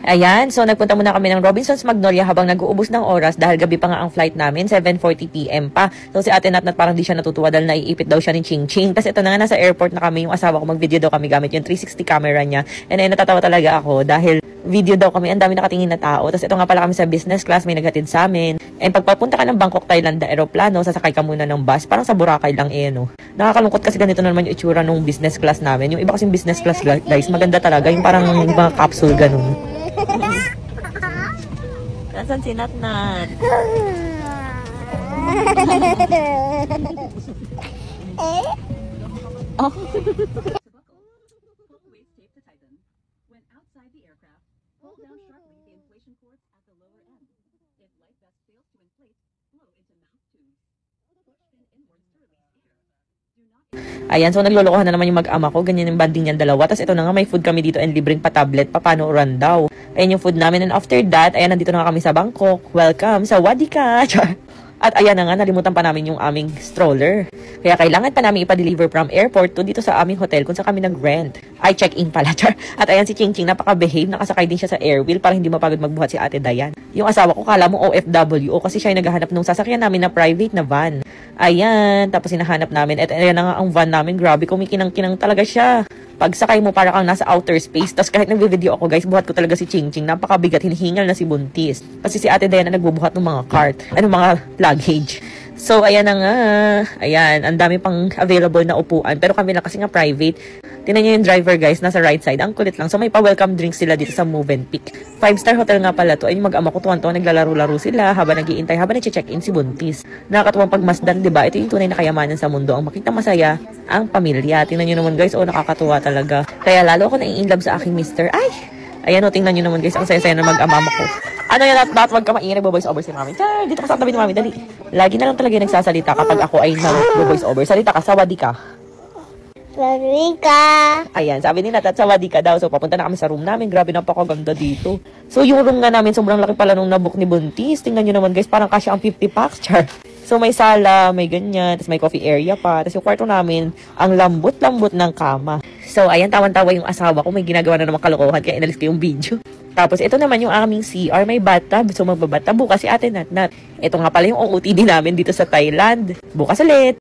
Ayan, so nagpunta muna kami ng Robinsons Magnolia habang nag-uubos ng oras dahil gabi pa nga ang flight namin, 7:40 PM pa. So si Ate Natnat parang di siya natutuwa dahil naiipit daw siya ni Ching Ching. Tapos ito na nga, nasa airport na kami, yung asawa ko mag-video daw kami gamit yung 360 camera niya. And then natatawa talaga ako dahil video daw kami, ang dami nakatingin na tao. Tapos ito nga pala kami sa business class, may naghatid sa amin. And pagpapunta ka ng Bangkok, Thailand na aeroplano, sasakay ka muna ng bus, parang sa Boracay lang no. Nakakalungkot kasi ganito naman yung itsura ng business class namin. Yung iba kasing business class guys, maganda talaga, yung parang mga capsule ganun. Nasaan si Natnat? Oh. Ayan, so naglolokohan na naman yung mag-ama ko. Ganyan yung banding niyan dalawa. Tapos ito na nga, may food kami dito and libreng pa-tablet. Paano run daw. Ayan yung food namin. And after that, ayan, nandito na nga kami sa Bangkok. Welcome sa Wadika. At ayan na nga, nalimutan pa namin yung aming stroller. Kaya kailangan pa namin ipa-deliver from airport to dito sa aming hotel kung saan kami nag-rent. Ay, check-in pala. At ayan si Ching Ching, napaka-behave. Nakasakay din siya sa airwheel para hindi mapagod magbuhat si Ate Dayan. Yung asawa ko, kala mo OFW kasi siya yung naghahanap nung sasakyan namin na private na van. Ayan, tapos hinahanap namin. At ayan na nga ang van namin. Grabe, kumikinang-kinang talaga siya. Pagsakay mo, para kang nasa outer space. Tapos kahit nagbe-video ako, guys, buhat ko talaga si Ching Ching. Napakabigat, hinihingal na si Buntis. Kasi si Ate Diana nagbubuhat ng mga cart. Mga luggage. So, ayan na nga. Ayan, ang dami pang available na upuan. Pero kami lang kasi nga private. Tingnan nyo yung driver, guys, nasa right side. Ang kulit lang. So, may pa-welcome drinks sila dito sa Move and Pick. 5-star hotel nga pala to. Ay, yung mag-ama ko, tuwan-tuwan, naglalaro-laro sila habang nag-iintay, habang nag-check-in si Buntis. Nakakatuwang pagmasdan, diba? Ito yung tunay na kayamanan sa mundo. Ang makita masaya, ang pamilya. Tingnan nyo naman, guys. Oh, nakakatuwa talaga. Kaya lalo ako nai-inlove sa aking mister. Ay! Ayan, tingnan nyo naman, guys. Ang saya-saya na mag-ama ko. Ano yan, at wag ka maingay, nagbo-voice over si mami. Char, dito ka sa tabi ni mami, dali. Lagi na lang talaga yung nagsasalita kapag ako ay nag-voice over. Salita ka, sawadi ka. Sawadi ka. Ayan, sabi nila, sawadi ka daw. So, papunta na kami sa room namin. Grabe, napakaganda dito. So, yung room nga namin, sobrang laki pala nung nabook ni Buntis. Tingnan nyo naman, guys, parang kasya ang 50 packs, char. So, may sala, may ganyan, tapos may coffee area pa. Tapos yung kwarto namin, ang lambot-lambot ng kama. So, ayan, tawan-tawa yung asawa ko. May ginagawa na naman kalokohan, kaya inalis ko yung video. Tapos, ito naman yung aming CR. May bathtub. So, magbabathtub bukas si Ate Natnat. Ito nga pala yung OOTD namin dito sa Thailand. Bukas ulit!